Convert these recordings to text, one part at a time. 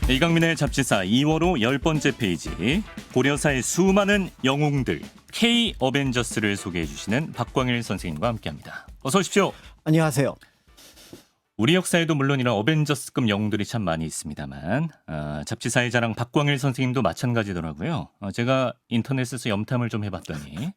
이강민의 잡지사 2월호 10번째 페이지, 고려사의 수많은 영웅들 K 어벤져스를 소개해 주시는 박광일 선생님과 함께합니다. 어서 오십시오. 안녕하세요. 우리 역사에도 물론이라 어벤져스급 영웅들이 참 많이 있습니다만 잡지사의 자랑 박광일 선생님도 마찬가지더라고요. 제가 인터넷에서 염탐을 좀 해봤더니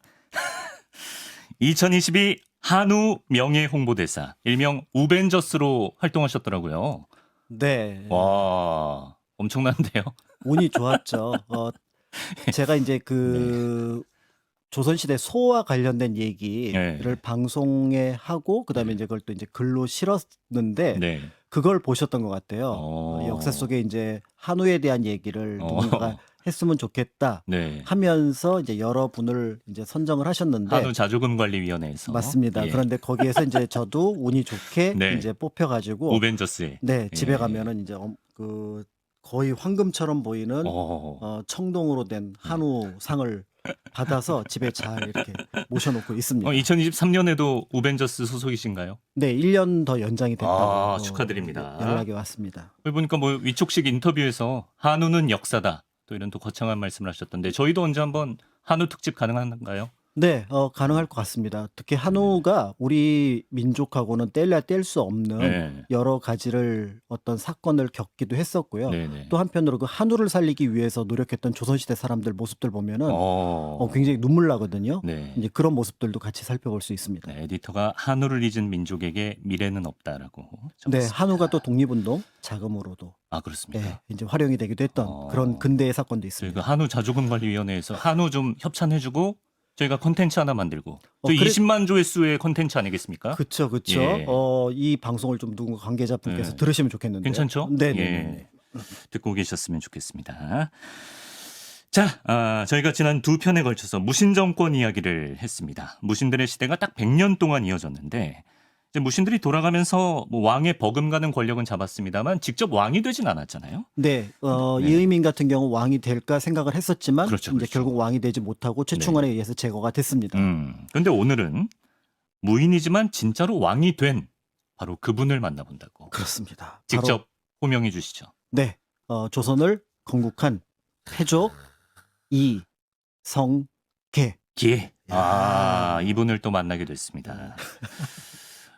2022 한우 명예 홍보대사, 일명 우벤져스로 활동하셨더라고요. 네. 와, 엄청난데요. 운이 좋았죠. 제가 이제 조선시대 소와 관련된 얘기를 네. 방송에 하고 그다음에 이제 그걸 또 이제 글로 실었는데 네. 그걸 보셨던 것 같아요. 어. 역사 속에 이제 한우에 대한 얘기를 누군가가 했으면 좋겠다 네. 하면서 이제 여러 분을 이제 선정을 하셨는데 한우 자조금관리위원회에서. 맞습니다. 예. 그런데 거기에서 이제 저도 운이 좋게 네. 이제 뽑혀가지고 우벤져스에. 네, 집에 예. 가면은 이제 거의 황금처럼 보이는 청동으로 된 한우 상을 받아서 집에 잘 이렇게 모셔놓고 있습니다. 2023년에도 우벤져스 소속이신가요? 네, 1년 더 연장이 됐다고 축하드립니다. 연락이 왔습니다. 여기 보니까 뭐 위촉식 인터뷰에서 한우는 역사다, 또 이런 또 거창한 말씀을 하셨던데, 저희도 언제 한번 한우 특집 가능한가요? 네, 가능할 것 같습니다. 특히 한우가 우리 민족하고는 뗄래야 뗄 수 없는 네. 여러 가지를 어떤 사건을 겪기도 했었고요. 네네. 또 한편으로 그 한우를 살리기 위해서 노력했던 조선시대 사람들 모습들 보면은 굉장히 눈물 나거든요. 네. 이제 그런 모습들도 같이 살펴볼 수 있습니다. 네, 에디터가 한우를 잊은 민족에게 미래는 없다라고 네, 적었습니다. 한우가 또 독립운동 자금으로도 그렇습니까? 네, 이제 활용이 되기도 했던 그런 근대의 사건도 저희 있습니다. 그 한우 자조금관리위원회에서 한우 좀 협찬해주고 저희가 콘텐츠 하나 만들고, 저희 그래- 20만 조회수의 콘텐츠 아니겠습니까? 그쵸. 예. 이 방송을 좀 누군가 관계자분께서 네. 들으시면 좋겠는데. 괜찮죠? 네, 예. 네. 듣고 계셨으면 좋겠습니다. 자, 저희가 지난 두 편에 걸쳐서 무신 정권 이야기를 했습니다. 무신들의 시대가 딱 100년 동안 이어졌는데, 이제 무신들이 돌아가면서 뭐 왕의 버금가는 권력은 잡았습니다만 직접 왕이 되진 않았잖아요. 네, 이의민 같은 경우 왕이 될까 생각을 했었지만 그렇죠, 이제 그렇죠. 결국 왕이 되지 못하고 최충원에 의해서 제거가 됐습니다. 근데 오늘은 무인이지만 진짜로 왕이 된 바로 그분을 만나본다고. 그렇습니다. 직접 호명해 주시죠. 네, 조선을 건국한 태조 이성계. 기. 이분을 또 만나게 됐습니다.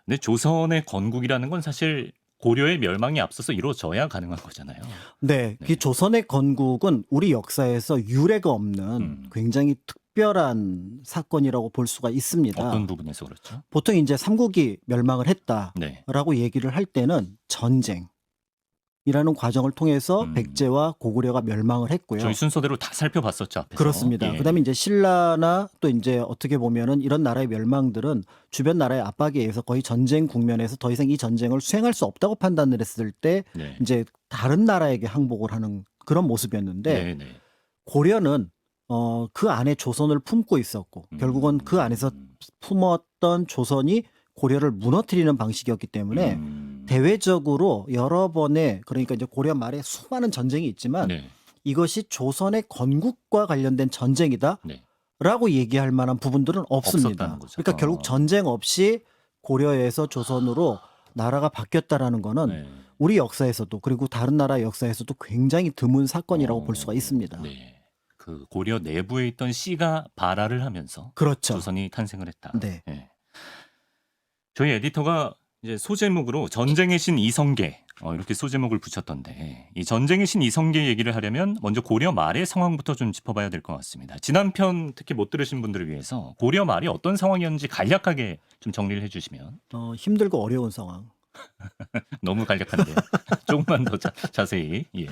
근데 조선의 건국이라는 건 사실 고려의 멸망이 앞서서 이루어져야 가능한 거잖아요. 네, 네. 그 조선의 건국은 우리 역사에서 유례가 없는 굉장히 특별한 사건이라고 볼 수가 있습니다. 어떤 부분에서 그렇죠? 보통 이제 삼국이 멸망을 했다라고 네. 얘기를 할 때는 전쟁이라는 과정을 통해서 백제와 고구려가 멸망을 했고요. 저희 순서대로 다 살펴봤었죠, 앞에서. 그렇습니다. 예. 그다음에 이제 신라나 또 이제 어떻게 보면은 이런 나라의 멸망들은 주변 나라의 압박에 의해서 거의 전쟁 국면에서 더 이상 이 전쟁을 수행할 수 없다고 판단을 했을 때 네. 이제 다른 나라에게 항복을 하는 그런 모습이었는데 네. 고려는 그 안에 조선을 품고 있었고 결국은 그 안에서 품었던 조선이 고려를 무너뜨리는 방식이었기 때문에 대외적으로 여러 번의, 그러니까 이제 고려 말에 수많은 전쟁이 있지만 네. 이것이 조선의 건국과 관련된 전쟁이다 네. 라고 얘기할 만한 부분들은 없습니다. 없었다는 거죠. 그러니까 결국 전쟁 없이 고려에서 조선으로 나라가 바뀌었다라는 거는 네. 우리 역사에서도 그리고 다른 나라 역사에서도 굉장히 드문 사건이라고 볼 수가 있습니다. 네. 그 고려 내부에 있던 씨가 발화를 하면서 그렇죠. 조선이 탄생을 했다. 네. 예. 저희 에디터가 이제 소제목으로 전쟁의 신 이성계, 이렇게 소제목을 붙였던데, 이 전쟁의 신 이성계 얘기를 하려면 먼저 고려 말의 상황부터 좀 짚어봐야 될 것 같습니다. 지난 편 특히 못 들으신 분들을 위해서 고려 말이 어떤 상황이었는지 간략하게 좀 정리를 해주시면. 힘들고 어려운 상황. 너무 간략한데 조금만 더 자세히. 예.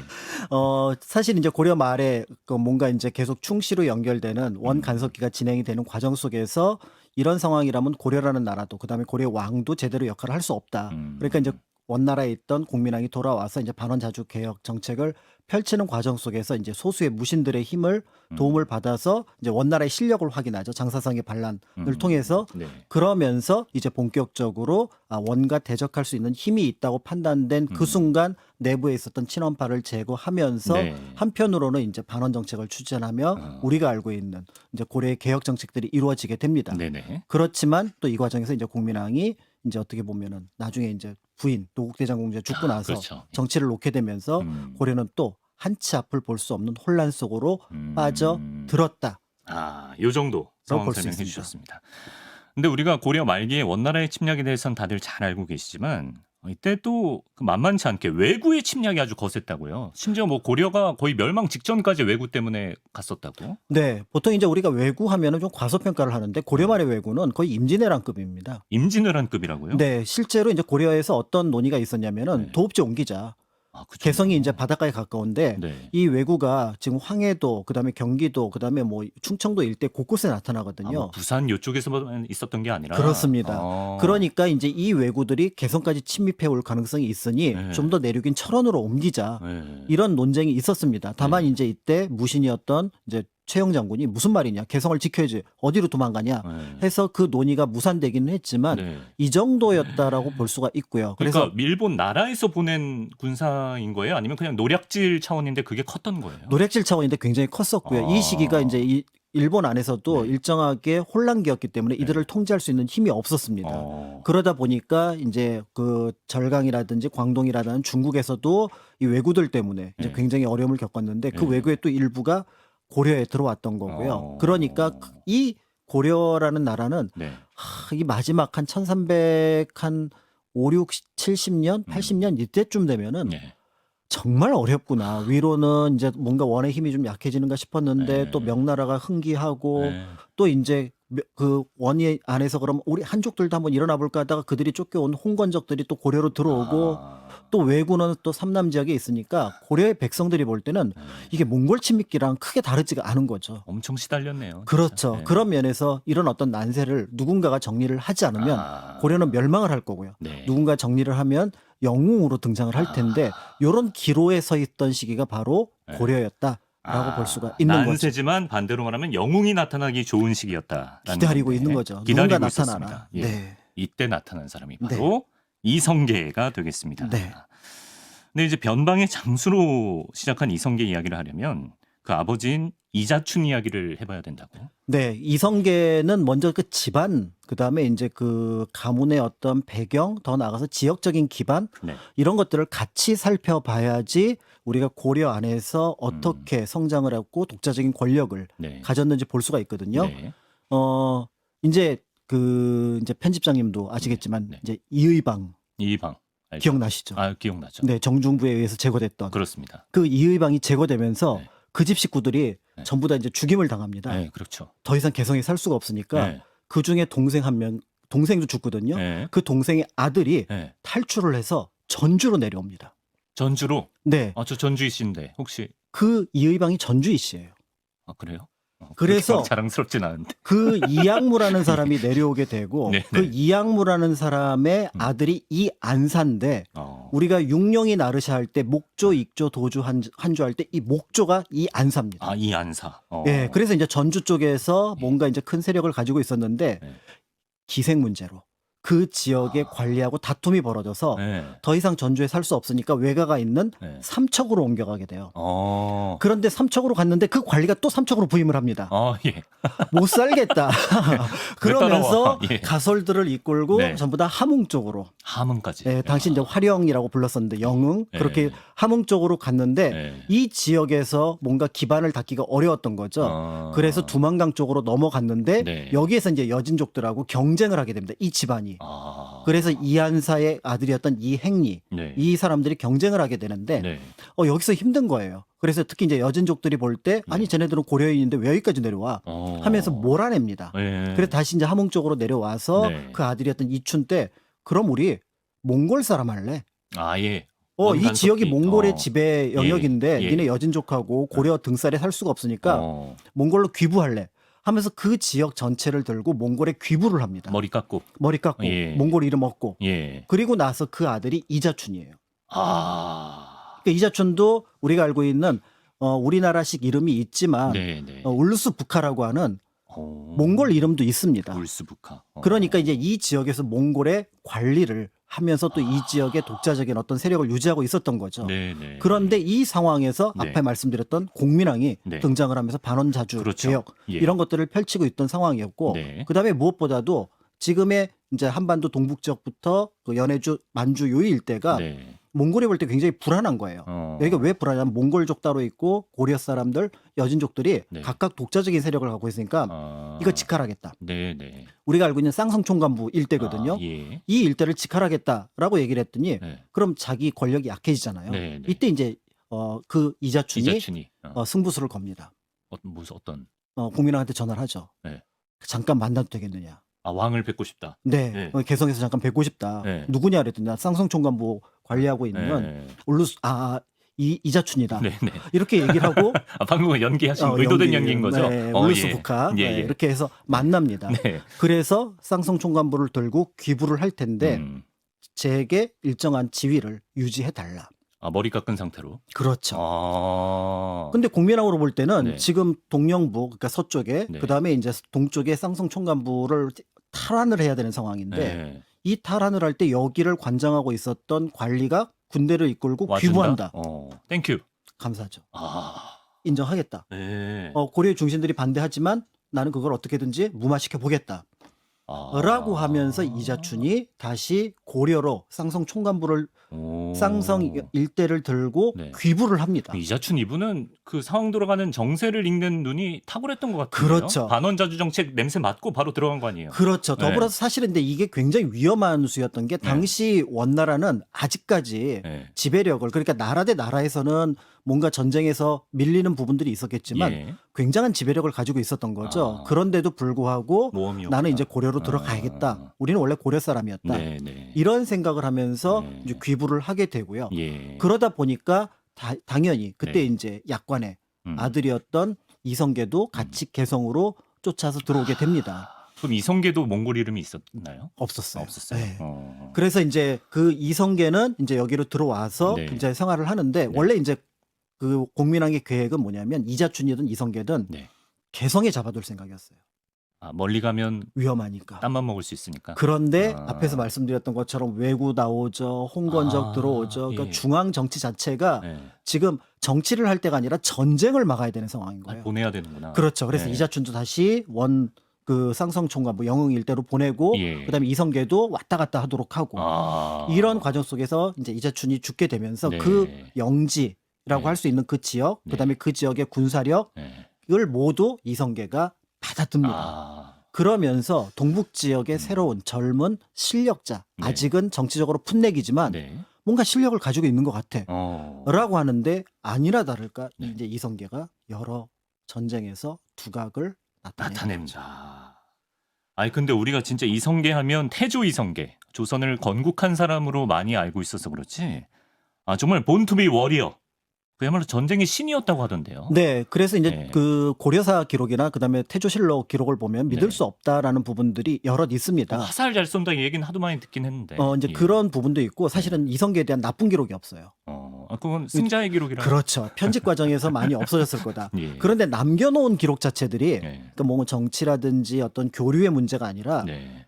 사실 이제 고려 말에 뭔가 이제 계속 충시로 연결되는 원 간섭기가 진행이 되는 과정 속에서 이런 상황이라면 고려라는 나라도 그다음에 고려 왕도 제대로 역할을 할 수 없다. 그러니까 이제 원나라에 있던 공민왕이 돌아와서 이제 반원자주 개혁 정책을 펼치는 과정 속에서 이제 소수의 무신들의 힘을 도움을 받아서 이제 원나라의 실력을 확인하죠. 장사성의 반란을 통해서. 네. 그러면서 이제 본격적으로 원과 대적할 수 있는 힘이 있다고 판단된 그 순간 내부에 있었던 친원파를 제거하면서 네. 한편으로는 이제 반원 정책을 추진하며 우리가 알고 있는 이제 고려의 개혁 정책들이 이루어지게 됩니다. 네네. 그렇지만 또 이 과정에서 이제 공민왕이 이제 어떻게 보면은 나중에 이제 부인 노국대장공주가 죽고 나서 그렇죠. 정치를 놓게 되면서 고려는 또 한 치 앞을 볼 수 없는 혼란 속으로 빠져들었다. 요 정도 상황 볼수 설명해 있습니다. 주셨습니다. 근데 우리가 고려 말기에 원나라의 침략에 대해서는 다들 잘 알고 계시지만 이때 또 만만치 않게 외구의 침략이 아주 거셌다고요. 심지어 뭐 고려가 거의 멸망 직전까지 외구 때문에 갔었다고. 네, 보통 이제 우리가 외구 하면은 좀 과소평가를 하는데 고려 말의 외구는 거의 임진왜란급입니다. 임진왜란급이라고요? 네, 실제로 이제 고려에서 어떤 논의가 있었냐면은 네. 도읍지 옮기자. 그 개성이 정도로? 이제 바닷가에 가까운데 네. 이 외구가 지금 황해도 그다음에 경기도 그다음에 뭐 충청도 일대 곳곳에 뭐 나타나거든요. 부산 요쪽에서만 있었던 게 아니라. 그렇습니다. 그러니까 이제 이 외구들이 개성까지 침입해 올 가능성이 있으니 네. 좀 더 내륙인 철원으로 옮기자. 네. 이런 논쟁이 있었습니다. 다만 네. 이제 이때 무신이었던 이제 최영 장군이 무슨 말이냐, 개성을 지켜야지 어디로 도망가냐 네. 해서 그 논의가 무산되기는 했지만 네. 이 정도였다라고 볼 수가 있고요. 그러니까 그래서 일본 나라에서 보낸 군사인 거예요? 아니면 그냥 노략질 차원인데 그게 컸던 거예요? 노략질 차원인데 굉장히 컸었고요. 이 시기가 이제 일본 안에서도 네. 일정하게 혼란기였기 때문에 이들을 통제할 수 있는 힘이 없었습니다. 그러다 보니까 이제 그 절강이라든지 광동이라든지 중국에서도 이 왜구들 때문에 이제 네. 굉장히 어려움을 겪었는데 그 네. 왜구의 또 일부가 고려에 들어왔던 거고요. 그러니까 이 고려라는 나라는 네. 이 마지막 한 1300한 5, 6, 70년, 80년 이때쯤 되면은 네. 정말 어렵구나. 위로는 이제 뭔가 원의 힘이 좀 약해지는가 싶었는데 네. 또 명나라가 흥기하고 네. 또 이제 그 원이 안에서 그럼 우리 한족들도 한번 일어나 볼까 하다가 그들이 쫓겨온 홍건적들이 또 고려로 들어오고 또 왜구는 또 삼남 지역에 있으니까 고려의 백성들이 볼 때는 이게 몽골 침입기랑 크게 다르지가 않은 거죠. 엄청 시달렸네요. 그렇죠. 진짜. 네. 그런 면에서 이런 어떤 난세를 누군가가 정리를 하지 않으면 고려는 멸망을 할 거고요. 네. 누군가 정리를 하면 영웅으로 등장을 할 텐데 이런 기로에 서 있던 시기가 바로 고려였다라고 볼 수가 있는 거죠. 난세지만 반대로 말하면 영웅이 나타나기 좋은 시기였다. 기다리고 있는 거죠. 기다리고 누군가 있었습니다. 나타나라. 예. 네. 이때 나타난 사람이 바로 이성계가 되겠습니다. 네. 근데 이제 변방의 장수로 시작한 이성계 이야기를 하려면 그 아버지인 이자춘 이야기를 해봐야 된다고. 네, 이성계는 먼저 그 집안, 그 다음에 이제 그 가문의 어떤 배경, 더 나아가서 지역적인 기반, 네. 이런 것들을 같이 살펴봐야지 우리가 고려 안에서 어떻게 성장을 했고 독자적인 권력을 네. 가졌는지 볼 수가 있거든요. 네. 이제 이제 편집장님도 아시겠지만 네. 이제 이의방 이방 알죠? 기억나시죠? 기억나죠. 네, 정중부에 의해서 제거됐던 그렇습니다. 그 이의방이 제거되면서 네. 그 집 식구들이 네. 전부 다 이제 죽임을 당합니다. 네, 그렇죠. 더 이상 개성에 살 수가 없으니까 네. 그 중에 동생 한 명, 동생도 죽거든요. 네. 그 동생의 아들이 네. 탈출을 해서 전주로 내려옵니다. 전주로. 네, 저 전주이신데 혹시 그 이의방이 전주이 씨예요. 그래요? 그래서 그렇게 막 자랑스럽진 않은데. 그 이양무라는 사람이 내려오게 되고 네, 그 네. 이양무라는 사람의 아들이 이안사인데 우리가 육룡이 나르샤 할 때 목조, 익조, 도주, 한주 할 때 이 목조가 이안사입니다. 이안사. 네, 그래서 이제 전주 쪽에서 뭔가 이제 큰 세력을 가지고 있었는데 네. 기생 문제로 그 지역의 관리하고 다툼이 벌어져서 네. 더 이상 전주에 살 수 없으니까 외가가 있는 네. 삼척으로 옮겨가게 돼요. 그런데 그런데 삼척으로 갔는데 그 관리가 또 삼척으로 부임을 합니다. 예. 못 살겠다. 그러면서 따라와? 예. 가솔들을 이끌고 네. 전부 다 함흥 쪽으로. 함흥까지. 네, 당시 이제 화령이라고 불렀었는데 영흥 그렇게 네. 함흥 쪽으로 갔는데 네. 이 지역에서 뭔가 기반을 닫기가 어려웠던 거죠. 그래서 두만강 쪽으로 넘어갔는데 네. 여기에서 이제 여진족들하고 경쟁을 하게 됩니다. 이 집안이. 그래서 이한사의 아들이었던 이행리 네. 이 사람들이 경쟁을 하게 되는데 네. 여기서 힘든 거예요. 그래서 특히 이제 여진족들이 볼 때 아니 쟤네들은 고려인인데 왜 여기까지 내려와 하면서 몰아냅니다. 네. 그래서 다시 이제 함흥 쪽으로 내려와서 네. 그 아들이었던 이춘 때 그럼 우리 몽골 사람 할래? 예. 이 지역이 몽골의 지배 영역인데 예. 니네 여진족하고 고려 등살에 살 수가 없으니까 몽골로 귀부할래? 하면서 그 지역 전체를 들고 몽골에 귀부를 합니다. 머리 깎고. 머리 깎고 예. 몽골 이름 얻고 예. 그리고 나서 그 아들이 이자춘이에요. 그러니까 이자춘도 우리가 알고 있는 우리나라식 이름이 있지만 네, 네. 울루스 부카라고 하는 몽골 이름도 있습니다. 울스부카. 그러니까 이제 이 지역에서 몽골의 관리를 하면서 또 이 지역의 독자적인 어떤 세력을 유지하고 있었던 거죠. 네, 네. 그런데 이 상황에서 네. 앞에 말씀드렸던 공민왕이 네. 등장을 하면서 반원자주 그렇죠. 개혁 예. 이런 것들을 펼치고 있던 상황이었고 네. 그다음에 무엇보다도 지금의 이제 한반도 동북 지역부터 그 연해주, 만주 요 일대가 네. 몽골이 볼 때 굉장히 불안한 거예요. 여기가 왜 불안하냐면 몽골족 따로 있고 고려 사람들, 여진족들이 네. 각각 독자적인 세력을 갖고 있으니까 이거 직할하겠다. 네네. 우리가 알고 있는 쌍성 총관부 일대거든요. 예. 이 일대를 직할하겠다라고 얘기를 했더니 네. 그럼 자기 권력이 약해지잖아요. 네. 이때 이제 그 이자춘이 이자춘이 승부수를 겁니다. 무슨 어떤 국민왕한테 전화를 하죠. 네. 잠깐 만나도 되겠느냐. 왕을 뵙고 싶다. 네, 네. 개성에서 잠깐 뵙고 싶다. 네. 누구냐 그랬더니 나 쌍성총관부 관리하고 있는 네. 이자춘이다. 네네. 이렇게 얘기를 하고 방금 연기하신 의도된 연기인 거죠? 네, 울루스 예. 북한 예, 예. 이렇게 해서 만납니다. 네. 그래서 쌍성총관부를 들고 귀부를 할 텐데 제게 일정한 지위를 유지해 달라. 머리 깎은 상태로. 그렇죠. 근데 국민왕으로 볼 때는 네. 지금 동령부 그러니까 서쪽에 네. 그다음에 이제 동쪽에 쌍성총관부를 탈환을 해야 되는 상황인데 네. 이 탈환을 할 때 여기를 관장하고 있었던 관리가 군대를 이끌고 와준다? 귀부한다. 땡큐. 감사하죠. 아. 인정하겠다. 네. 고려의 중신들이 반대하지만 나는 그걸 어떻게든지 무마시켜 보겠다. 라고 하면서 이자춘이 다시 고려로 쌍성 총관부를 쌍성 일대를 들고 네. 귀부를 합니다. 이자춘 이분은 그 상황 돌아가는 정세를 읽는 눈이 탁월했던 것 같아요. 그렇죠. 반원자주 정책 냄새 맡고 바로 들어간 거 아니에요? 그렇죠. 네. 더불어서 사실은 근데 이게 굉장히 위험한 수였던 게 당시 원나라는 아직까지 네. 지배력을 그러니까 나라 대 나라에서는 뭔가 전쟁에서 밀리는 부분들이 있었겠지만 예. 굉장한 지배력을 가지고 있었던 거죠. 그런데도 불구하고 모험이 나는 없다. 이제 고려로 들어가야겠다. 우리는 원래 고려 사람이었다. 네. 이런 생각을 하면서 네. 이제 귀부를 하게 되고요. 예. 그러다 보니까 당연히 그때 네. 이제 약관의 음. 아들이었던 이성계도 같이 개성으로 쫓아서 들어오게 됩니다. 그럼 이성계도 몽골 이름이 있었나요? 없었어요. 없었어요. 네. 그래서 이제 그 이성계는 이제 여기로 들어와서 네. 이제 생활을 하는데 원래 이제 그 공민왕의 계획은 뭐냐면 이자춘이든 이성계든 네. 개성에 잡아둘 생각이었어요. 멀리 가면 위험하니까. 땀만 먹을 수 있으니까. 그런데 앞에서 말씀드렸던 것처럼 왜구 나오죠. 홍건적 들어오죠. 그러니까 예. 중앙 정치 자체가 네. 지금 정치를 할 때가 아니라 전쟁을 막아야 되는 상황인 거예요. 보내야 되는구나. 그렇죠. 그래서 네. 이자춘도 다시 그 쌍성총관부 영흥 일대로 보내고 예. 그다음에 이성계도 왔다 갔다 하도록 하고 이런 과정 속에서 이제 이자춘이 죽게 되면서 네. 그 영지라고 네. 할 수 있는 그 지역 그다음에 그 지역의 군사력을 네. 모두 이성계가 받아듭니다. 그러면서 동북 지역의 새로운 젊은 실력자 네. 아직은 정치적으로 풋내기지만 네. 뭔가 실력을 가지고 있는 것 같아. 라고 하는데 아니나 다를까 네. 이제 이성계가 여러 전쟁에서 두각을 나타냅니다. 아니 근데 우리가 진짜 이성계 하면 태조 이성계, 조선을 건국한 사람으로 많이 알고 있어서 그렇지. 정말 본투비 워리어. 그야말로 전쟁의 신이었다고 하던데요. 네, 그래서 이제 네. 그 고려사 기록이나 그다음에 태조실록 기록을 보면 믿을 네. 수 없다라는 부분들이 여럿 있습니다. 화살 잘 쏜다 이 얘기는 하도 많이 듣긴 했는데. 이제 예. 그런 부분도 있고 사실은 이성계에 대한 나쁜 기록이 없어요. 그건 승자의 기록이라. 그렇죠. 편집 과정에서 많이 없어졌을 거다. 예. 그런데 남겨놓은 기록 자체들이 예. 그러니까 뭐 정치라든지 어떤 교류의 문제가 아니라 네.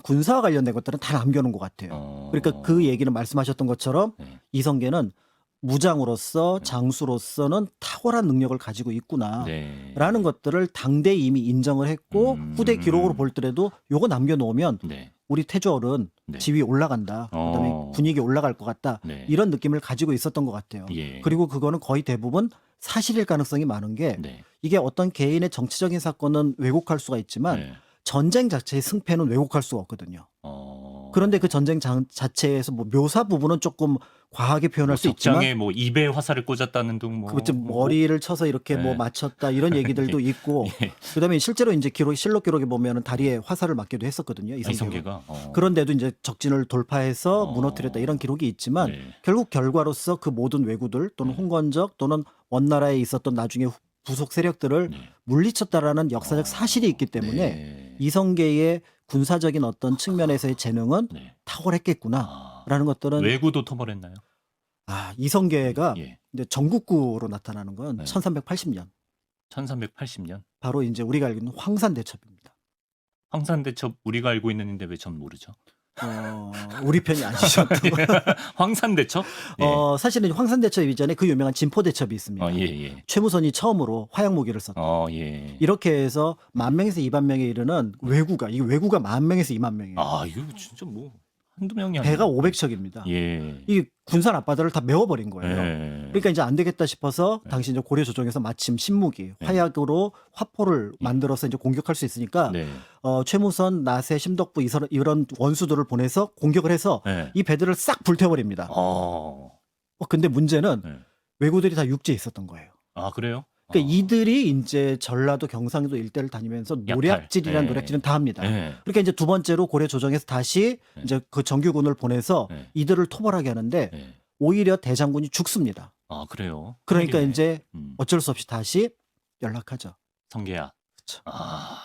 군사와 관련된 것들은 다 남겨놓은 것 같아요. 그러니까 그 얘기는 말씀하셨던 것처럼 네. 이성계는 무장으로서 장수로서는 탁월한 능력을 가지고 있구나. 네. 라는 것들을 당대에 이미 인정을 했고 후대 기록으로 볼 때라도 요거 남겨놓으면 네. 우리 태조어른 네. 지위 올라간다. 그다음에 분위기 올라갈 것 같다. 네. 이런 느낌을 가지고 있었던 것 같아요. 예. 그리고 그거는 거의 대부분 사실일 가능성이 많은 게 네. 이게 어떤 개인의 정치적인 사건은 왜곡할 수가 있지만 네. 전쟁 자체의 승패는 왜곡할 수가 없거든요. 그런데 그 전쟁 자체에서 뭐 묘사 부분은 조금 과하게 표현할 수 있지만 적장에 뭐 입에 화살을 꽂았다는 등 뭐. 그좀 머리를 쳐서 이렇게 네. 뭐 맞췄다 이런 얘기들도 있고 예. 그다음에 실제로 이제 실록 기록에 보면은 다리에 화살을 맞기도 했었거든요. 이성계가. 그런데도 이제 적진을 돌파해서 무너뜨렸다 이런 기록이 있지만 네. 결국 결과로서 그 모든 왜구들 또는 홍건적 또는 원나라에 있었던 나중에 부속 세력들을 네. 물리쳤다라는 역사적 사실이 있기 때문에 네. 이성계의 군사적인 어떤 측면에서의 재능은 네. 탁월했겠구나라는 것들은 왜구도 토벌했나요? 이성계가 예. 이제 전국구로 나타나는 건 네. 1380년 1380년. 바로 이제 우리가 알고 있는 황산대첩입니다. 황산대첩 우리가 알고 있는데 왜 전 모르죠? 우리 편이 아니셨다고. 황산대첩? 예. 사실은 황산대첩 이전에 그 유명한 진포대첩이 있습니다. 예, 예. 최무선이 처음으로 화약 무기를 썼다. 예. 이렇게 해서 10,000명에서 20,000명에 이르는 왜구가, 이게 왜구가 10,000명에서 20,000명이에요. 아, 이거 진짜 뭐 한두 명이 배가 아니고. 500척입니다. 예. 이 군산 앞바다를 다 메워버린 거예요. 예. 그러니까 이제 안 되겠다 싶어서 당시 이제 고려 조정에서 마침 신무기, 화약으로 화포를 만들어서 이제 공격할 수 있으니까 네. 최무선, 나세, 심덕부 이런 원수들을 보내서 공격을 해서 네. 이 배들을 싹 불태워버립니다. 근데 문제는 네. 왜구들이 다 육지에 있었던 거예요. 아, 그래요? 그러니까 이들이 이제 전라도 경상도 일대를 다니면서 노략질이란 네. 노략질은 다 합니다. 네. 그러니까 이제 두 번째로 고려 조정에서 다시 네. 이제 그 정규군을 보내서 네. 이들을 토벌하게 하는데 네. 오히려 대장군이 죽습니다. 아, 그래요? 그러니까 네. 이제 어쩔 수 없이 다시 연락하죠. 성계야. 그쵸. 아.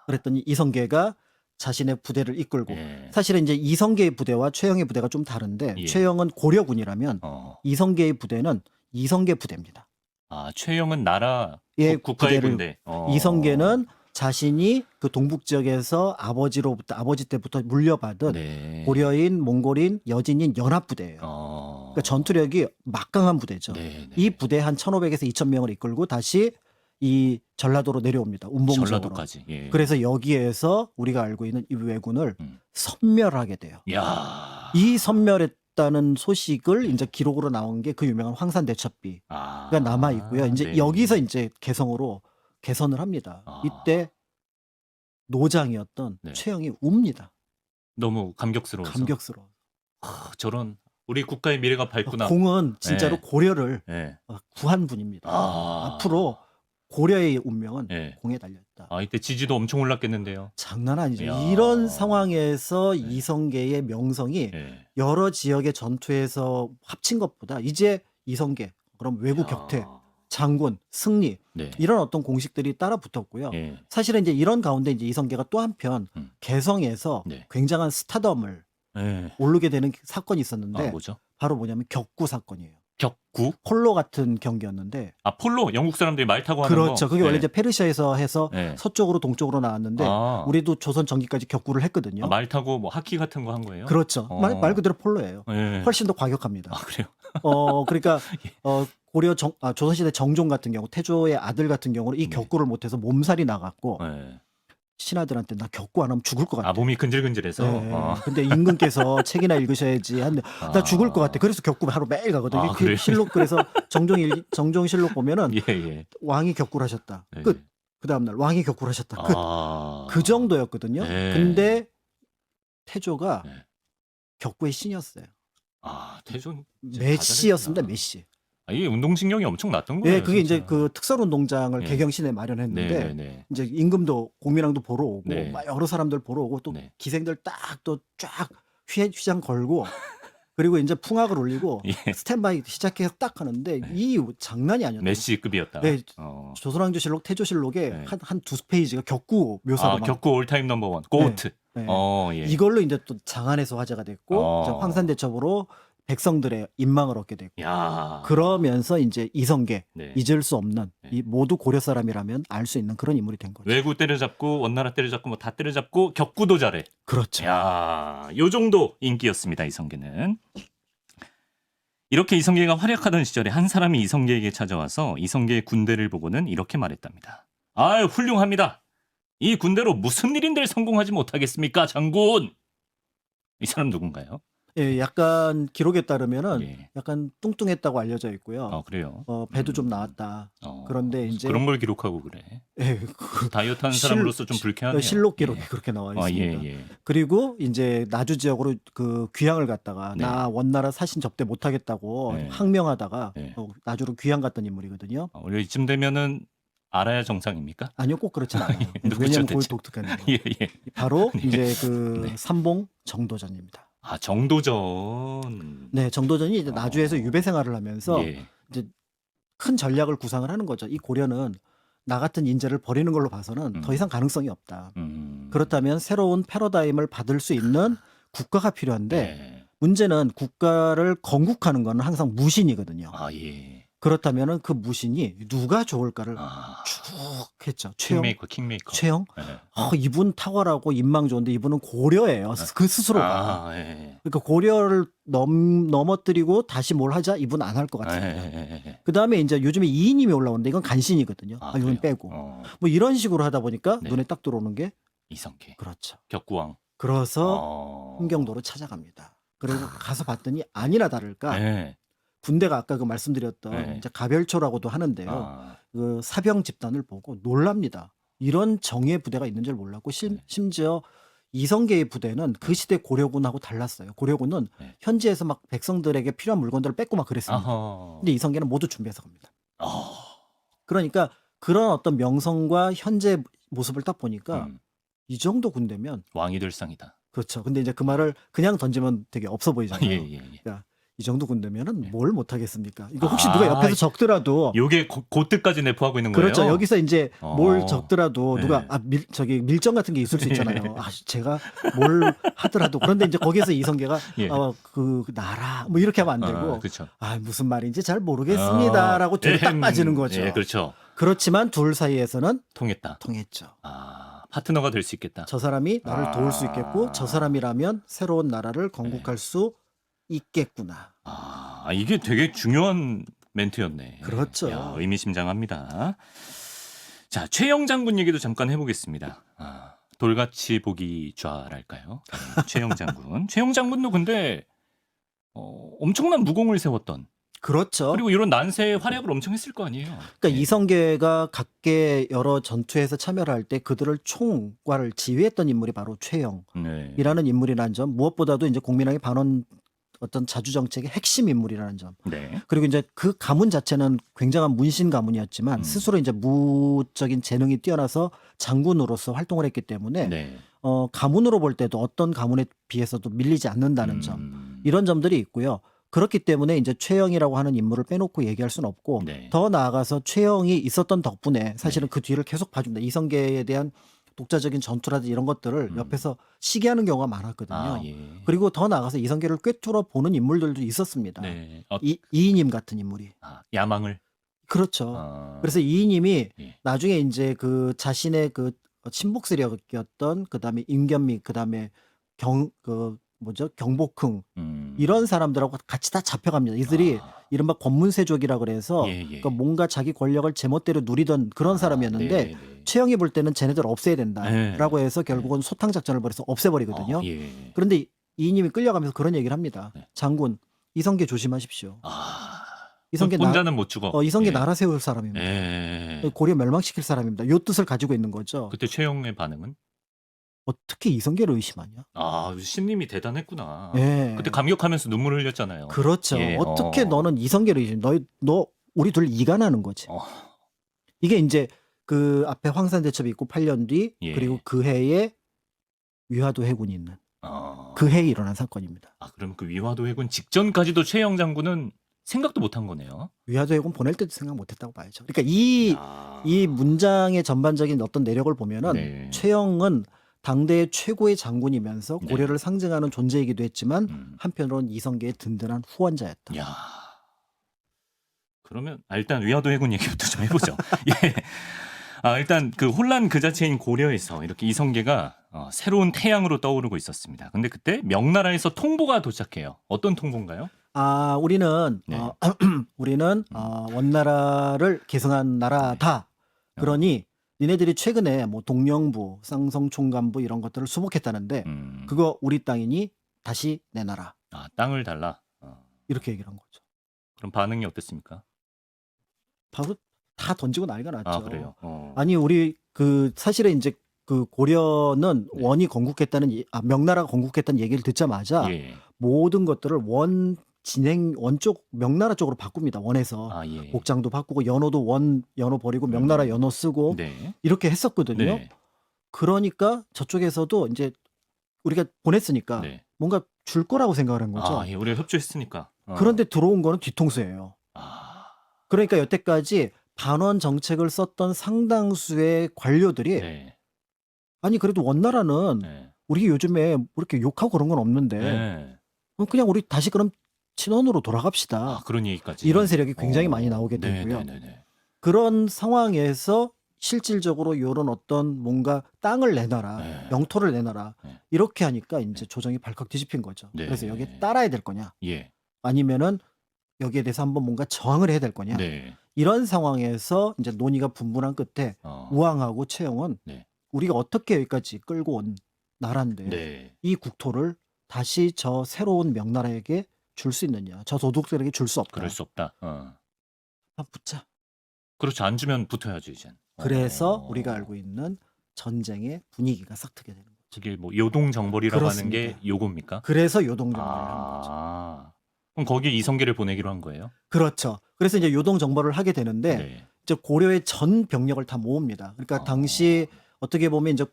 그랬더니 이성계가 자신의 부대를 이끌고 예. 사실은 이제 이성계의 부대와 최영의 부대가 좀 다른데 예. 최영은 고려군이라면 이성계의 부대는 이성계 부대입니다. 아, 최영은 나라 예, 국가의 부대를 군대. 이성계는 자신이 그 동북 지역에서 아버지 때부터 물려받은 네. 고려인, 몽골인, 여진인 연합부대예요. 그러니까 전투력이 막강한 부대죠. 네, 네. 이 부대 한 1,500에서 2,000명을 이끌고 다시 이 전라도로 내려옵니다. 운봉적으로. 전라도까지. 예. 그래서 여기에서 우리가 알고 있는 이 왜군을 섬멸하게 돼요. 야. 이 섬멸했다는 소식을 이제 기록으로 나온 게 그 유명한 황산대첩비가 남아 있고요. 이제 네. 여기서 이제 개성으로 개선을 합니다. 이때 노장이었던 네. 최영이 웁니다. 너무 감격스러워서. 감격스러워. 저런 우리 국가의 미래가 밝구나. 공은 진짜로 네. 고려를 네. 구한 분입니다. 앞으로 고려의 운명은 네. 공에 달려있다. 이때 지지도 엄청 올랐겠는데요. 장난 아니죠. 이야. 이런 상황에서 이성계의 명성이 네. 여러 지역의 전투에서 합친 것보다 이제 이성계, 그럼 외국 야. 격퇴, 장군, 승리 네. 이런 어떤 공식들이 따라 붙었고요. 예. 사실은 이제 이런 가운데 이제 이성계가 또 한편 개성에서 네. 굉장한 스타덤을 네. 오르게 되는 사건이 있었는데 뭐죠? 바로 뭐냐면 격구 사건이에요. 격구? 폴로 같은 경기였는데 폴로 영국 사람들이 말 타고 하는 거. 그렇죠. 그게 원래 이제 페르시아에서 해서 네. 서쪽으로 동쪽으로 나왔는데 우리도 조선 전기까지 격구를 했거든요. 말 타고 뭐 하키 같은 거 한 거예요? 그렇죠. 말 그대로 폴로예요. 네. 훨씬 더 과격합니다. 그래요? 그러니까 조선시대 정종 같은 경우 태조의 아들 같은 경우는 이 격구를 못해서 몸살이 나갔고 네. 신하들한테 나 격구 안 하면 죽을 것 같아. 몸이 근질근질해서. 네. 근데 임금께서 책이나 읽으셔야지 하는데 나 죽을 것 같아. 그래서 격구 하루 매일 가거든요. 그래요? 실록 그래서 정종실록 보면은 예. 왕이 격구를 하셨다. 네. 끝. 그 다음날 왕이 격구를 하셨다. 끝. 그 정도였거든요. 네. 근데 태조가 네. 격구의 신이었어요. 태조 메시였습니다. 메시. 이게 운동신경이 엄청 났던 거예요. 네, 그게 진짜. 이제 그 특설운동장을 네. 개경시내 마련했는데 네. 이제 임금도 공민왕도 보러 오고 네. 막 여러 사람들 보러 오고 또 네. 기생들 딱 또 쫙 휘장 걸고 그리고 이제 풍악을 올리고 예. 스탠바이 시작해서 딱 하는데 이 장난이 아니었어요. 메시급이었다. 네, 조선왕조실록, 태조실록에 네. 한 두 페이지가 격구 묘사로만. 격구 올타임 넘버원 고트. 네. 예. 이걸로 이제 또 장안에서 화제가 됐고 이제 황산대첩으로 백성들의 인망을 얻게 됐고 야. 그러면서 이제 이성계 네. 잊을 수 없는 네. 이 모두 고려 사람이라면 알 수 있는 그런 인물이 된 거죠. 외구 때려잡고 원나라 때려잡고 뭐 다 때려잡고 격구도 잘해. 그렇죠. 요 정도 인기였습니다. 이성계는. 이렇게 이성계가 활약하던 시절에 한 사람이 이성계에게 찾아와서 이성계의 군대를 보고는 이렇게 말했답니다. 훌륭합니다. 이 군대로 무슨 일인들 성공하지 못하겠습니까, 장군? 이 사람 누군가요? 예, 약간 기록에 따르면은 예. 약간 뚱뚱했다고 알려져 있고요. 그래요. 배도 좀 나왔다. 그런데 이제 그런 걸 기록하고 그래. 예, 다이어트하는 사람으로서 좀 불쾌하네요. 실록 기록에 예. 그렇게 나와 있습니다. 예. 그리고 이제 나주 지역으로 그 귀향을 갔다가 네. 나 원나라 사신 접대 못하겠다고 네. 항명하다가 네. 나주로 귀향 갔던 인물이거든요. 원래 이쯤 되면은 알아야 정상입니까? 아니요, 꼭 그렇지 않아요. 누구죠, 왜냐하면 그걸 대체? 독특한 거. 예. 바로 이제 그 네. 삼봉 정도전입니다. 정도전. 네, 정도전이 이제 나주에서 유배 생활을 하면서 예. 이제 큰 전략을 구상을 하는 거죠. 이 고려는 나 같은 인재를 버리는 걸로 봐서는 더 이상 가능성이 없다. 그렇다면 새로운 패러다임을 받을 수 있는 국가가 필요한데 네. 문제는 국가를 건국하는 거는 항상 무신이거든요. 예. 그렇다면은 그 무신이 누가 좋을까를 아, 쭉 했죠. 최영, 킹메이커. 최영. 예. 이분 탁월하고 인망 좋은데 이분은 고려예요. 그 스스로가. 아, 예. 그러니까 고려를 넘어뜨리고 다시 뭘 하자 이분 안 할 것 예, 같아요. 예. 그 다음에 이제 요즘에 이인님이 올라오는데 이건 간신이거든요. 이분 그래요? 빼고. 뭐 이런 식으로 하다 보니까 네. 눈에 딱 들어오는 게 이성계, 그렇죠. 격구왕. 그래서 흥경도로 찾아갑니다. 그리고 가서 봤더니 아니나 다를까 예. 군대가 아까 그 말씀드렸던 네. 이제 가별초라고도 하는데요. 아, 그 사병 집단을 보고 놀랍니다. 이런 정예 부대가 있는 줄 몰랐고 네. 심지어 이성계의 부대는 그 시대 고려군하고 달랐어요. 고려군은 네. 현지에서 막 백성들에게 필요한 물건들을 뺏고 막 그랬습니다. 아하. 근데 이성계는 모두 준비해서 갑니다. 아, 그러니까 그런 어떤 명성과 현재 모습을 딱 보니까 이 정도 군대면 왕이 될 상이다. 그렇죠. 근데 이제 그 말을 그냥 던지면 되게 없어 보이잖아요. 예. 그러니까 이 정도 군대면은 네. 뭘 못하겠습니까? 이거 혹시 아, 누가 옆에서 적더라도 요게 고뜻까지 내포하고 있는 거예요? 그렇죠. 여기서 이제 뭘 어. 적더라도 네. 누가 밀정 같은 게 있을 수 있잖아요. 제가 뭘 하더라도 그런데 이제 거기서 이성계가 예. 그 나라 뭐 이렇게 하면 안 되고 그렇죠. 무슨 말인지 잘 모르겠습니다라고 뒤로 딱 빠지는 거죠. 예, 그렇죠. 그렇지만 둘 사이에서는 통했다. 통했죠. 파트너가 될 수 있겠다. 저 사람이 나를 도울 수 있겠고 저 사람이라면 새로운 나라를 건국할 수 있겠구나. 이게 되게 중요한 멘트였네. 그렇죠. 야, 의미심장합니다. 자, 최영 장군 얘기도 잠깐 해보겠습니다. 돌같이 보기 좌랄까요? 최영 장군. 최영 장군도 근데 엄청난 무공을 세웠던. 그렇죠. 그리고 이런 난세에 활약을 엄청 했을 거 아니에요. 그러니까 이성계가 각계 여러 전투에서 참여를 할 때 그들을 총괄을 지휘했던 인물이 바로 최영이라는 네. 인물이라는 점, 무엇보다도 이제 국민왕의 반원 어떤 자주 정책의 핵심 인물이라는 점. 네. 그리고 이제 그 가문 자체는 굉장한 문신 가문이었지만 스스로 이제 무적인 재능이 뛰어나서 장군으로서 활동을 했기 때문에 네. 가문으로 볼 때도 어떤 가문에 비해서도 밀리지 않는다는 점, 이런 점들이 있고요. 그렇기 때문에 이제 최영이라고 하는 인물을 빼놓고 얘기할 수는 없고 네. 더 나아가서 최영이 있었던 덕분에 사실은 그 뒤를 계속 봐줍니다. 이성계에 대한 독자적인 전투라든지 이런 것들을 옆에서 시기하는 경우가 많았거든요. 예. 그리고 더 나아가서 이성계를 꿰뚫어 보는 인물들도 있었습니다. 네. 이이님 같은 인물이. 야망을. 그렇죠. 그래서 이이님이 예. 나중에 이제 그 자신의 그 친복 세력이었던 그다음에 임견미 그다음에 경복흥 이런 사람들하고 같이 다 잡혀갑니다. 이들이 이른바 권문세족이라 그래서 그러니까 뭔가 자기 권력을 제멋대로 누리던 그런 사람이었는데 네네네. 최영이 볼 때는 쟤네들 없애야 된다라고 해서 결국은 소탕 작전을 벌여서 없애버리거든요. 예. 그런데 이님이 끌려가면서 그런 얘기를 합니다. 네. 장군, 이성계 조심하십시오. 이성계 혼자는 못 죽어. 이성계 예. 나라 세울 사람입니다. 예. 고려 멸망시킬 사람입니다. 요 뜻을 가지고 있는 거죠. 그때 최영의 반응은? 어떻게 이성계를 의심하냐? 신님이 대단했구나. 예. 그때 감격하면서 눈물을 흘렸잖아요. 그렇죠. 예. 어떻게 너는 이성계를 의심? 너 우리 둘 이간하는 거지. 이게 이제 그 앞에 황산대첩이 있고 8년 뒤 예. 그리고 그 해에 위화도 해군이 있는 그 해에 일어난 사건입니다. 그럼 그 위화도 해군 직전까지도 최영 장군은 생각도 못한 거네요. 위화도 해군 보낼 때도 생각 못했다고 봐야죠. 그러니까 이 문장의 전반적인 어떤 내력을 보면은 네. 최영은 당대의 최고의 장군이면서 고려를 상징하는 존재이기도 했지만 한편으로는 이성계의 든든한 후원자였다. 야. 그러면 일단 위화도 해군 얘기부터 좀 해보죠. 예. 일단 그 혼란 그 자체인 고려에서 이렇게 이성계가 새로운 태양으로 떠오르고 있었습니다. 근데 그때 명나라에서 통보가 도착해요. 어떤 통보인가요? 우리는 네. 우리는 원나라를 계승한 나라다. 그러니 니네들이 최근에 뭐 동령부, 쌍성총관부 이런 것들을 수복했다는데 그거 우리 땅이니 다시 내놔라. 땅을 달라. 이렇게 얘기를 한 거죠. 그럼 반응이 어땠습니까? 바로 다 던지고 난리가 났죠. 그래요. 아니 우리 그 사실은 이제 그 고려는 원이 건국했다는 명나라가 건국했다는 얘기를 듣자마자 모든 것들을 원 쪽 명나라 쪽으로 바꿉니다. 원에서 복장도 바꾸고 연호도 원 연호 버리고 명나라 연호 쓰고 이렇게 했었거든요. 네. 그러니까 저쪽에서도 이제 우리가 보냈으니까 뭔가 줄 거라고 생각을 한 거죠. 우리가 협조했으니까. 그런데 들어온 거는 뒤통수예요. 그러니까 여태까지 반원 정책을 썼던 상당수의 관료들이 아니 그래도 원나라는 우리 요즘에 그렇게 욕하고 그런 건 없는데 그냥 우리 다시 그럼 친원으로 돌아갑시다. 그런 얘기까지. 이런 세력이 굉장히 많이 나오게 되고요. 네네네. 그런 상황에서 실질적으로 이런 어떤 뭔가 땅을 내놔라, 네. 영토를 내놔라 네. 이렇게 하니까 이제 조정이 발칵 뒤집힌 거죠. 네. 그래서 여기에 따라야 될 거냐, 예. 아니면은 여기에 대해서 한번 뭔가 저항을 해야 될 거냐. 네. 이런 상황에서 이제 논의가 분분한 끝에 우왕하고 최영은 네. 우리가 어떻게 여기까지 끌고 온 나라인데 네. 이 국토를 다시 저 새로운 명나라에게 줄 수 있느냐, 저 도둑들에게 줄 수 없다. 그럴 수 없다. 한번 붙자. 그렇죠. 안 주면 붙어야죠, 이젠. 그래서 우리가 알고 있는 전쟁의 분위기가 싹 트게 되는 거죠. 저게 뭐 요동정벌이라고 하는 게 그렇습니다. 요겁니까? 그래서 요동정벌을 한 거죠. 그럼 거기에 이성계를 보내기로 한 거예요? 그렇죠. 그래서 이제 요동정벌을 하게 되는데 네. 이제 고려의 전 병력을 다 모읍니다. 그러니까 당시 어떻게 보면 이제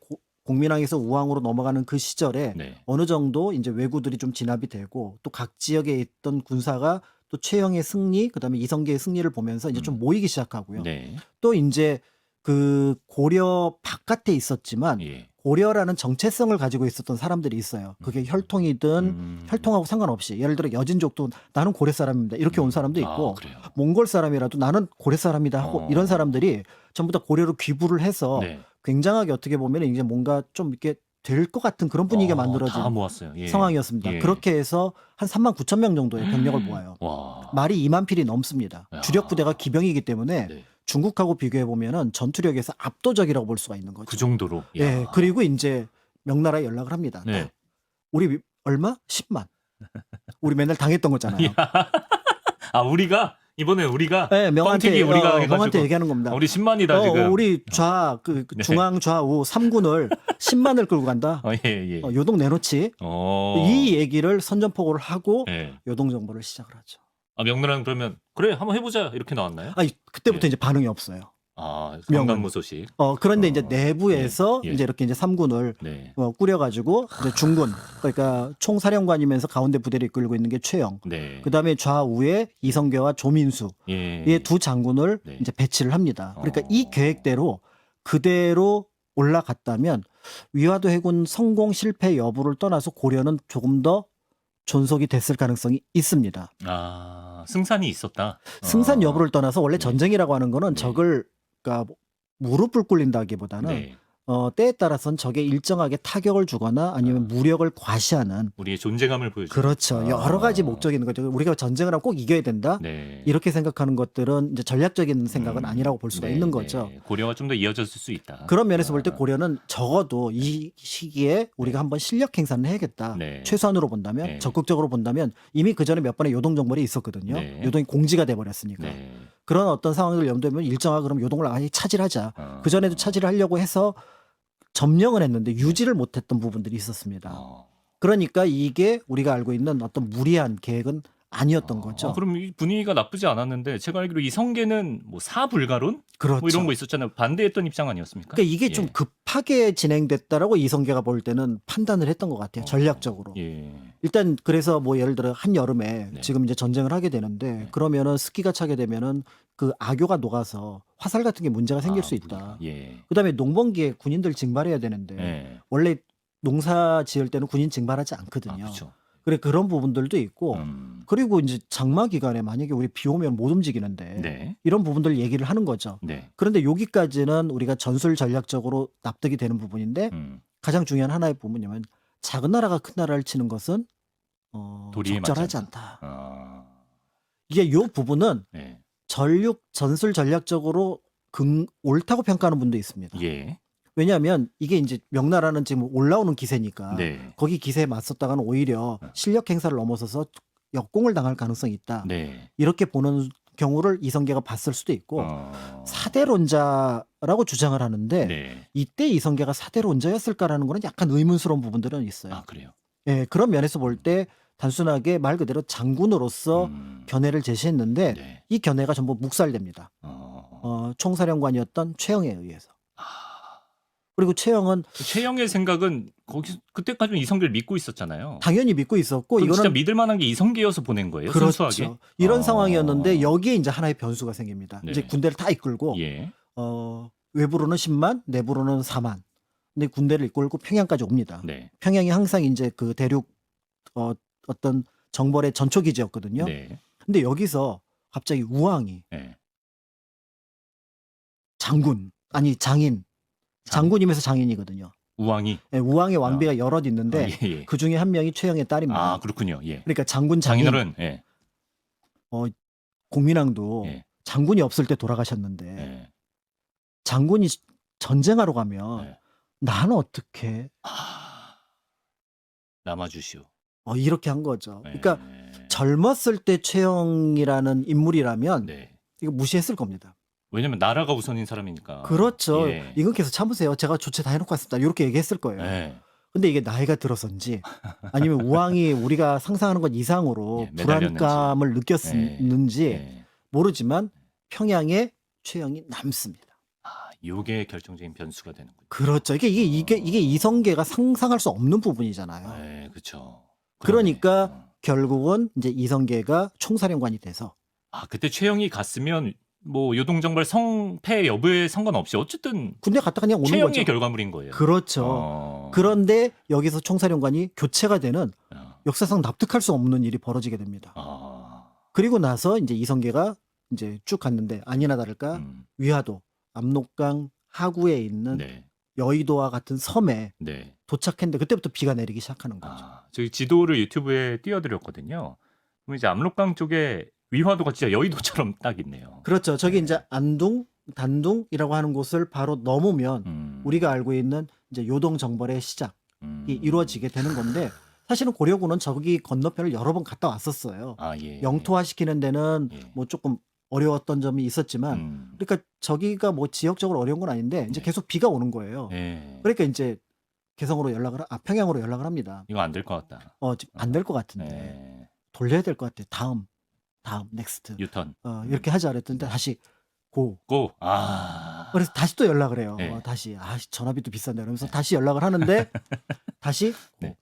공민왕에서 우왕으로 넘어가는 그 시절에 네. 어느 정도 이제 왜구들이 좀 진압이 되고 또 각 지역에 있던 군사가 또 최영의 승리, 그다음에 이성계의 승리를 보면서 이제 좀 모이기 시작하고요. 네. 또 이제 그 고려 바깥에 있었지만 예. 고려라는 정체성을 가지고 있었던 사람들이 있어요. 그게 혈통이든 혈통하고 상관없이 예를 들어 여진족도 나는 고려 사람입니다 이렇게 온 사람도 있고 그래요. 몽골 사람이라도 나는 고려 사람이다 하고 이런 사람들이 전부 다 고려로 귀부를 해서 네. 굉장하게 어떻게 보면 이제 뭔가 좀 이렇게 될 것 같은 그런 분위기가 만들어진 다 모았어요. 예. 상황이었습니다. 예. 그렇게 해서 한 3만 9천 명 정도의 병력을 모아요. 와. 말이 2만 필이 넘습니다. 야. 주력 부대가 기병이기 때문에 네. 중국하고 비교해 보면은 전투력에서 압도적이라고 볼 수가 있는 거죠. 그 정도로. 예. 그리고 이제 명나라에 연락을 합니다. 네. 우리 얼마? 10만. 우리 맨날 당했던 거잖아요. 우리가 이번에 우리가 네, 명한테 뻥튀기 우리가 해가지고 명한테 얘기하는 겁니다. 우리 10만이다 지금. 우리 네. 중앙 좌우 3군을 10만을 끌고 간다. 예. 요동 내놓지. 이 얘기를 선전포고를 하고 예. 요동 정벌을 시작을 하죠. 명나라는 그러면 그래 한번 해보자 이렇게 나왔나요? 그때부터 예. 이제 반응이 없어요. 경강무 소식. 그런데 이제 내부에서 예. 이제 이렇게 이제 3군을 네. 꾸려가지고 이제 중군, 그러니까 총사령관이면서 가운데 부대를 이끌고 있는 게 최영. 네. 그 다음에 좌우에 이성계와 조민수, 예. 이 두 장군을 네. 이제 배치를 합니다. 그러니까 이 계획대로 그대로 올라갔다면 위화도 해군 성공 실패 여부를 떠나서 고려는 조금 더 존속이 됐을 가능성이 있습니다. 승산이 있었다. 승산 여부를 떠나서 원래 네. 전쟁이라고 하는 거는 네. 적을 그러니까 무릎을 꿇린다기보다는 네. 때에 따라서는 적에 일정하게 타격을 주거나 아니면 무력을 과시하는 우리의 존재감을 보여주는. 그렇죠. 여러 가지 목적이 있는 거죠. 우리가 전쟁을 하면 꼭 이겨야 된다. 네. 이렇게 생각하는 것들은 이제 전략적인 생각은 아니라고 볼 수가 네, 있는 네. 거죠. 고려가 좀 더 이어졌을 수 있다. 그런 면에서 볼 때 고려는 적어도 이 시기에 우리가 한번 실력 행사를 해야겠다. 네. 최소한으로 본다면 네. 적극적으로 본다면 이미 그 전에 몇 번의 요동 정벌이 있었거든요. 네. 요동이 공지가 돼 버렸으니까. 네. 그런 어떤 상황을 염두에 두면 일정하게 그럼 요동을 아예 차지하자. 그 전에도 차지를 하려고 해서 점령을 했는데 유지를 못했던 부분들이 있었습니다. 그러니까 이게 우리가 알고 있는 어떤 무리한 계획은 아니었던 거죠. 그럼 이 분위기가 나쁘지 않았는데 제가 알기로 이성계는 뭐 사불가론 그렇죠. 뭐 이런 거 있었잖아요. 반대했던 입장 아니었습니까? 그러니까 이게 좀 예. 급하게 진행됐다라고 이성계가 볼 때는 판단을 했던 것 같아요. 전략적으로. 예. 일단 그래서 뭐 예를 들어 한 여름에 네. 지금 이제 전쟁을 하게 되는데 네. 그러면은 스키가 차게 되면은 그 악교가 녹아서 화살 같은 게 문제가 생길 수 있다. 예. 그다음에 농번기에 군인들 징발해야 되는데 예. 원래 농사 지을 때는 군인 징발하지 않거든요. 그렇죠. 그래 그런 부분들도 있고 그리고 이제 장마 기간에 만약에 우리 비 오면 못 움직이는데 네. 이런 부분들 얘기를 하는 거죠. 네. 그런데 여기까지는 우리가 전술 전략적으로 납득이 되는 부분인데 가장 중요한 하나의 부분이면 작은 나라가 큰 나라를 치는 것은 도리에 적절하지 맞지 않다. 이게 이 부분은 네. 전술 전략적으로 옳다고 평가하는 분도 있습니다. 예. 왜냐하면 이게 이제 명나라는 지금 올라오는 기세니까 네. 거기 기세에 맞섰다가는 오히려 실력 행사를 넘어서서 역공을 당할 가능성이 있다. 네. 이렇게 보는 경우를 이성계가 봤을 수도 있고 사대론자라고 주장을 하는데 네. 이때 이성계가 사대론자였을까라는 거는 약간 의문스러운 부분들은 있어요. 그래요. 예, 그런 면에서 볼 때 단순하게 말 그대로 장군으로서 견해를 제시했는데 네. 이 견해가 전부 묵살됩니다. 총사령관이었던 최영에 의해서. 그리고 최영은 최영의 생각은 거기 그때까지는 이성계를 믿고 있었잖아요. 당연히 믿고 있었고 그럼 진짜 이거는 믿을 만한 게 이성계여서 보낸 거예요. 그렇죠. 순수하게. 이런 상황이었는데 여기에 이제 하나의 변수가 생깁니다. 네. 이제 군대를 다 이끌고 예. 외부로는 10만, 내부로는 4만. 근데 군대를 이끌고 평양까지 옵니다. 네. 평양이 항상 이제 그 대륙 어떤 정벌의 전초 기지였거든요. 네. 근데 여기서 갑자기 우왕이 네. 장군 아니 장인 장군이면서 장인이거든요. 우왕이 예, 우왕의 왕비가 여럿 있는데 예, 예. 그 중에 한 명이 최영의 딸입니다. 아, 그렇군요. 예. 그러니까 장군 장인 장인어른. 예. 공민왕도 예. 장군이 없을 때 돌아가셨는데 예. 장군이 전쟁하러 가면 예. 나는 어떻게 남아 주시오. 이렇게 한 거죠. 예. 그러니까 젊었을 때 최영이라는 인물이라면 네. 이거 무시했을 겁니다. 왜냐면 나라가 우선인 사람이니까. 그렇죠. 예. 이건 계속 참으세요. 제가 조치 다 해놓고 왔습니다. 이렇게 얘기했을 거예요. 예. 근데 이게 나이가 들어서인지 아니면 우왕이 우리가 상상하는 것 이상으로 예, 매달렸는지. 불안감을 느꼈는지 예. 모르지만 평양에 최영이 남습니다. 아, 요게 결정적인 변수가 되는군요. 그렇죠. 이게 이성계가 상상할 수 없는 부분이잖아요. 예, 그렇죠. 그러니까 결국은 이제 이성계가 총사령관이 돼서 그때 최영이 갔으면 뭐 요동정발 성패 여부에 상관없이 어쨌든 군대 갔다 그냥 오는 최영의 거죠. 결과물인 거예요. 그렇죠. 그런데 여기서 총사령관이 교체가 되는 역사상 납득할 수 없는 일이 벌어지게 됩니다. 그리고 나서 이제 이성계가 이제 쭉 갔는데 아니나 다를까 위화도, 압록강 하구에 있는 네. 여의도와 같은 섬에 네. 도착했는데 그때부터 비가 내리기 시작하는 거죠. 저희 지도를 유튜브에 띄워드렸거든요. 그럼 이제 압록강 쪽에 위화도가 진짜 여의도처럼 딱 있네요. 그렇죠. 저기 네. 이제 안둥, 단둥이라고 하는 곳을 바로 넘으면 우리가 알고 있는 이제 요동 정벌의 시작이 이루어지게 되는 건데 사실은 고려군은 저기 건너편을 여러 번 갔다 왔었어요. 예. 영토화 시키는 데는 예. 뭐 조금 어려웠던 점이 있었지만 그러니까 저기가 뭐 지역적으로 어려운 건 아닌데 이제 네. 계속 비가 오는 거예요. 예. 그러니까 이제 개성으로 평양으로 연락을 합니다. 이거 안 될 것 같다. 안 될 것 같은데 예. 돌려야 될 것 같아. 다음 넥스트 유턴. 이렇게 하자 그랬더니 다시 고. 그래서 다시 또 연락을 해요. 네. 다시 전화비도 비싼데 그러면서 다시 연락을 하는데 다시 네.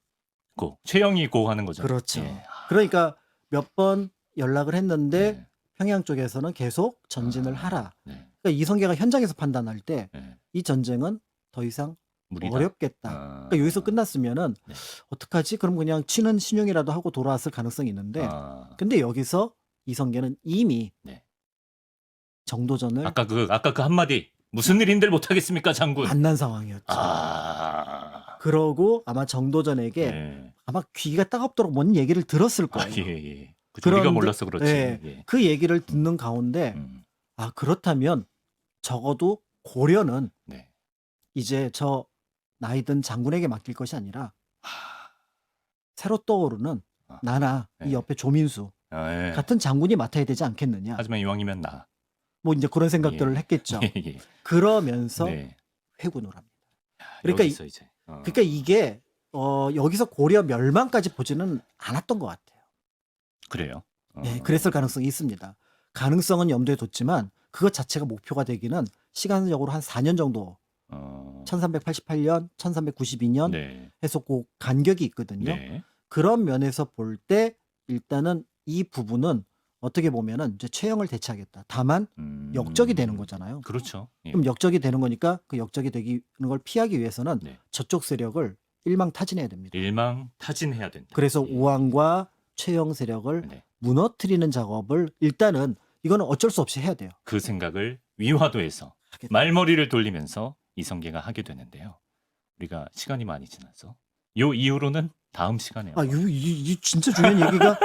고. 최영이 고 하는 거죠. 그렇죠. 예. 그러니까 몇 번 연락을 했는데 네. 평양 쪽에서는 계속 전진을 하라. 네. 그러니까 이성계가 현장에서 판단할 때 이 네. 전쟁은 더 이상 무리다. 어렵겠다. 그러니까 여기서 끝났으면은 네. 어떡하지? 그럼 그냥 치는 신용이라도 하고 돌아왔을 가능성이 있는데 근데 여기서 이성계는 이미 네. 정도전을 아까 그 한마디 무슨 일인들 못하겠습니까, 장군? 만난 상황이었죠. 그러고 아마 정도전에게 네. 아마 귀가 따갑도록 뭔 얘기를 들었을 거예요. 예. 그쵸, 우리가 몰라서 그렇지. 예, 예. 그 얘기를 듣는 가운데 그렇다면 적어도 고려는 네. 이제 저 나이든 장군에게 맡길 것이 아니라 새로 떠오르는 나나 이 네. 옆에 조민수 예. 같은 장군이 맡아야 되지 않겠느냐. 하지만 이왕이면 나. 뭐 이제 그런 생각들을 했겠죠. 예. 그러면서 네. 회군을 합니다. 그러니까 여기서 이제. 그러니까 이게 여기서 고려 멸망까지 보지는 않았던 것 같아요. 그래요. 네, 그랬을 가능성이 있습니다. 가능성은 염두에 뒀지만 그것 자체가 목표가 되기는 시간적으로 한 4년 정도 1388년, 1392년 네. 해서 그 간격이 있거든요. 네. 그런 면에서 볼 때 일단은 이 부분은 어떻게 보면은 이제 최영을 대체하겠다. 다만 역적이 되는 거잖아요. 그렇죠. 예. 그럼 역적이 되는 거니까 그 역적이 되는 걸 피하기 위해서는 네. 저쪽 세력을 일망타진해야 됩니다. 일망타진해야 된다. 그래서 예. 우왕과 최영 세력을 네. 무너뜨리는 작업을 일단은 이거는 어쩔 수 없이 해야 돼요. 그 생각을 위화도에서 하겠다. 말머리를 돌리면서 이성계가 하게 되는데요. 우리가 시간이 많이 지나서 요 이후로는 다음 시간에 이 진짜 중요한 얘기가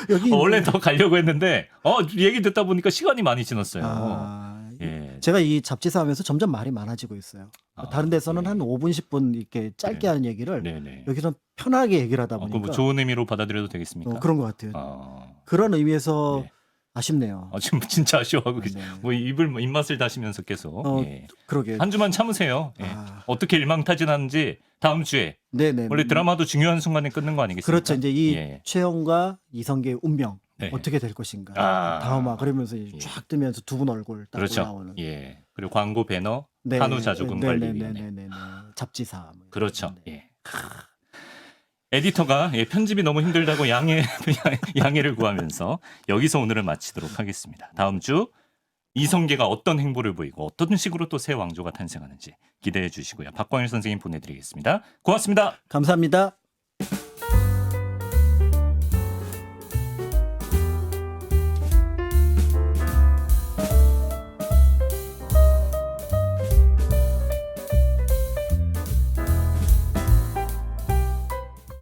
여기 원래 더 가려고 했는데 얘기 듣다 보니까 시간이 많이 지났어요. 예. 제가 이 잡지사 하면서 점점 말이 많아지고 있어요. 다른 데서는 네. 한 5분 10분 이렇게 짧게 네. 하는 얘기를 네네. 여기서는 편하게 얘기를 하다 그거 보니까 뭐 좋은 의미로 받아들여도 되겠습니까? 그런 것 같아요. 그런 의미에서 네. 아쉽네요. 지금 진짜 아쉬워하고 네. 뭐 입맛을 다시면서 계속 예. 그러게. 한 주만 참으세요. 예. 어떻게 일망타진하는지 다음 주에 네네. 원래 드라마도 중요한 순간에 끊는 거 아니겠습니까? 그렇죠. 이제 이 예. 최영과 이성계의 운명 네. 어떻게 될 것인가. 다음화 그러면서 예. 쫙 뜨면서 두 분 얼굴 딱 그렇죠. 올라오는. 예. 그리고 광고 배너 네. 한우 자조금관리위원회. 네네네네. 잡지사. 뭐 그렇죠. 네. 예. 에디터가 편집이 너무 힘들다고 양해를 구하면서 여기서 오늘은 마치도록 하겠습니다. 다음 주 이성계가 어떤 행보를 보이고 어떤 식으로 또 새 왕조가 탄생하는지 기대해 주시고요. 박광일 선생님 보내드리겠습니다. 고맙습니다. 감사합니다.